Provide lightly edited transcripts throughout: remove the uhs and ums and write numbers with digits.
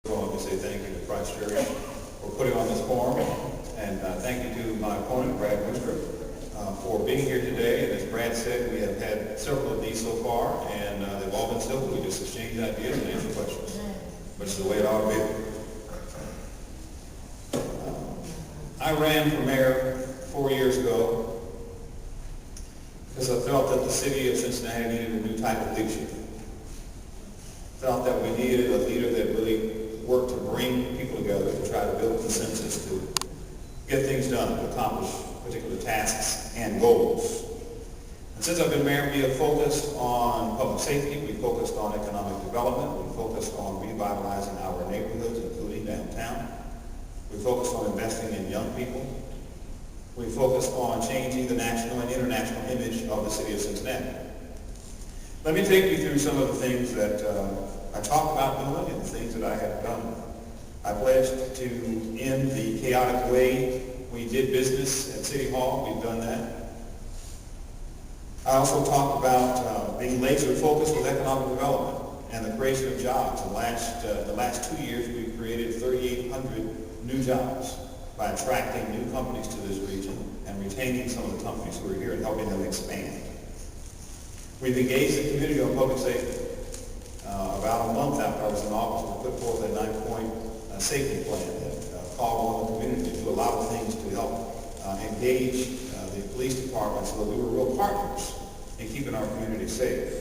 I want to say thank you to Christ Church for putting on this forum, and thank you to my opponent, Brad Winstrup, for being here today. And as Brad said, we have had several of these so far, and they've all been civil. We just exchanged ideas and answered questions, which is the way it ought to be. I ran for mayor 4 years ago because I felt that the city of Cincinnati needed a new type of leadership. Felt that we needed a leader that really worked to bring people together, to try to build consensus, to get things done, to accomplish particular tasks and goals. And since I've been mayor, we have focused on public safety, we focused on economic development, we focused on revitalizing our neighborhoods, including downtown. We focused on investing in young people. We focused on changing the national and international image of the city of Cincinnati. Let me take you through some of the things that I talked about doing and the things that I have done. I pledged to end the chaotic way we did business at City Hall. We've done that. I also talked about being laser focused with economic development and the creation of jobs. The last 2 years, we've created 3,800 new jobs by attracting new companies to this region and retaining some of the companies who are here and helping them expand. We've engaged the community on public safety. About a month after I was in office, we put forth a 9-point safety plan that called on the community to do a lot of things to help engage the police department so that we were real partners in keeping our community safe.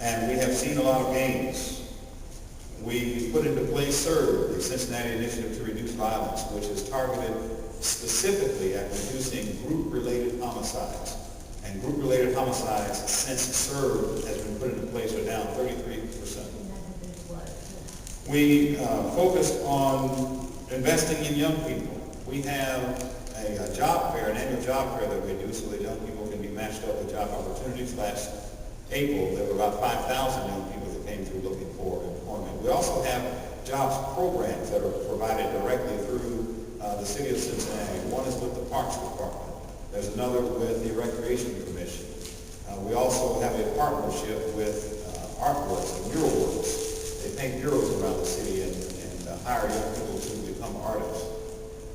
And we have seen a lot of gains. We put into place SERVE, the Cincinnati Initiative to Reduce Violence, which is targeted specifically at reducing group-related homicides. And group-related homicides, since SERVE has been put into place, are down 33%. We focused on investing in young people. We have a job fair, an annual job fair that we do so that young people can be matched up with job opportunities. Last April, there were about 5,000 young people that came through looking for employment. We also have jobs programs that are provided directly through the city of Cincinnati. One is with the Parks Department. There's another with the Recreation Commission. We also have a partnership with Artworks and Mural Works. They paint murals around the city and hire young people to become artists.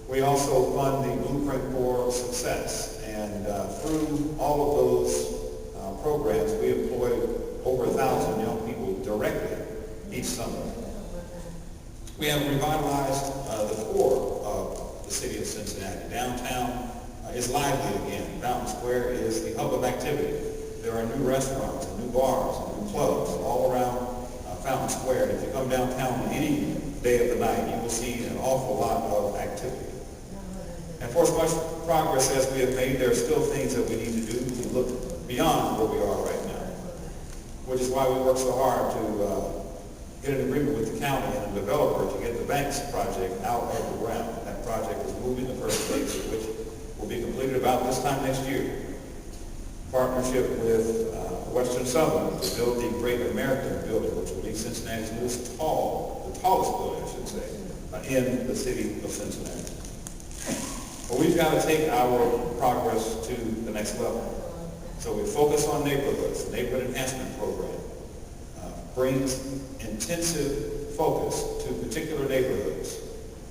We also fund the Blueprint for Success, and through all of those programs, we employ over 1,000 young people directly each summer. We have revitalized the core of the city of Cincinnati. Downtown is lively again. Fountain Square is the hub of activity. There are new restaurants and new bars and new clubs all around Fountain Square. And if you come downtown on any day of the night, you will see an awful lot of activity. And for as much progress as we have made, there are still things that we need to do to look beyond where we are right now, which is why we work so hard to get an agreement with the county and the developer to get the Banks project out of the ground. That project is moving, the first phase of which will be completed about this time next year. Partnership with Western Southern to build the Great American Building, which will be Cincinnati's the tallest building, I should say, in the city of Cincinnati. But we've got to take our progress to the next level. So we focus on neighborhoods. The Neighborhood Enhancement Program brings intensive focus to particular neighborhoods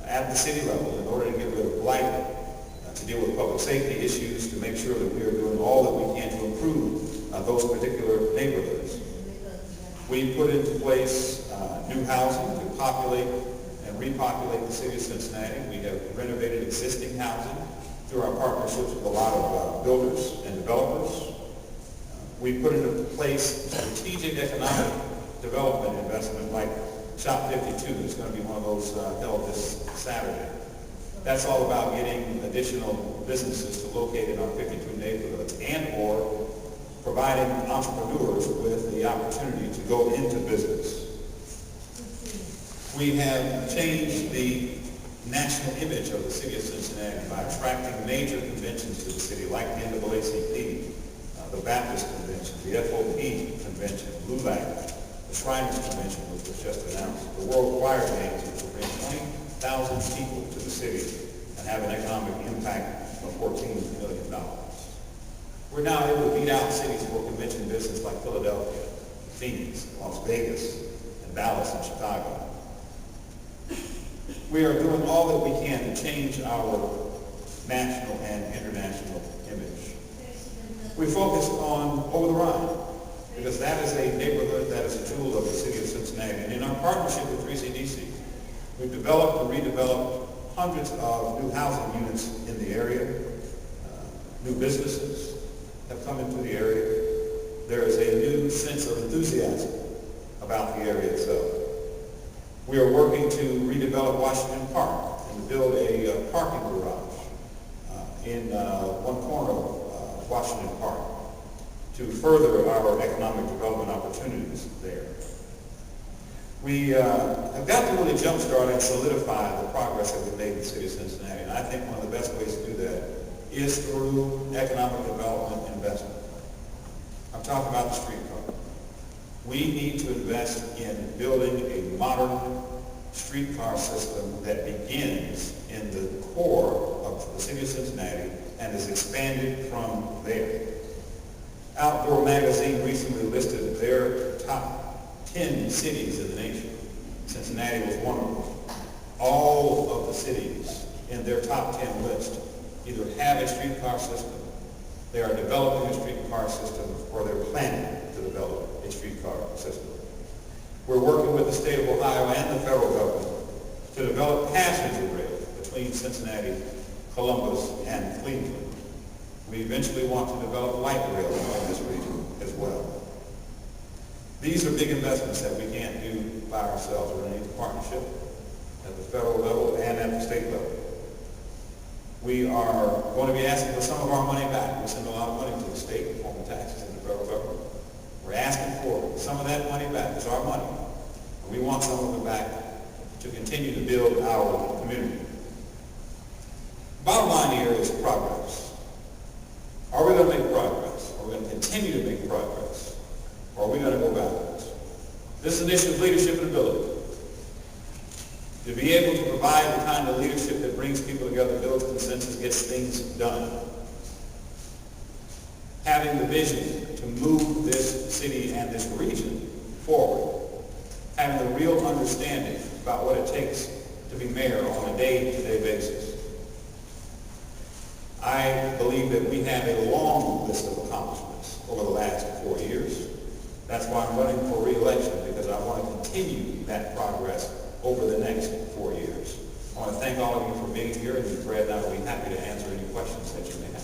at the city level in order to get rid of blight, to deal with public safety issues, to make sure that we are doing all that we can to improve those particular neighborhoods. We put into place new housing to populate and repopulate the city of Cincinnati. We have renovated existing housing through our partnerships with a lot of builders and developers. We put into place strategic economic development investment like Shop 52. It's going to be one of those held this Saturday. That's all about getting additional businesses to locate in our 52 neighborhoods and or providing entrepreneurs with the opportunity to go into business. We have changed the national image of the city of Cincinnati by attracting major conventions to the city like the NAACP, the Baptist Convention, the FOP Convention, LULAC, the Shriners Convention, which was just announced, the World Choir Games, which will bring 20,000 people to the city and have an economic impact of $14 million. We're now able to beat out cities for convention business like Philadelphia, Phoenix, Las Vegas, and Dallas and Chicago. We are doing all that we can to change our national and international image. We focus on Over the Rhine, because that is a neighborhood that is a jewel of the city of Cincinnati. And in our partnership with 3CDC, we've developed and redeveloped hundreds of new housing units in the area. New businesses have come into the area. There is a new sense of enthusiasm about the area itself. We are working to redevelop Washington Park and to build a parking garage in one corner of Washington Park to further our economic development opportunities there. We have got to really jumpstart and solidify the progress that we've made in the city of Cincinnati. And I think one of the best ways to do that is through economic development investment. I'm talking about the streetcar. We need to invest in building a modern streetcar system that begins in the core of the city of Cincinnati and is expanded from there. Outdoor Magazine recently listed their top 10 cities in the nation. Cincinnati was one of them. All of the cities in their top 10 list either have a streetcar system, they are developing a streetcar system, or they're planning to develop a streetcar system. We're working with the state of Ohio and the federal government to develop passenger rail between Cincinnati, Columbus, and Cleveland. We eventually want to develop light rail in this region as well. These are big investments that we can't do by ourselves. We're going to need a partnership at the federal level and at the state level. We are going to be asking for some of our money back. We send a lot of money to the state in the form of taxes and the federal government. We're asking for some of that money back. It's our money. And we want some of it back to continue to build our community. Bottom line here is progress. Are we going to make progress? Are we going to continue to make progress? Or are we going to go backwards? This is an issue of leadership and ability. To be able to provide the kind of leadership that brings people together, builds consensus, gets things done. Having the vision to move this city and this region forward. Having the real understanding about what it takes to be mayor on a day-to-day basis. I believe that we have a long list of accomplishments over the last 4 years. That's why I'm running for re-election, because I want to continue that progress over the next 4 years. I want to thank all of you for being here, and Brad and I will be happy to answer any questions that you may have.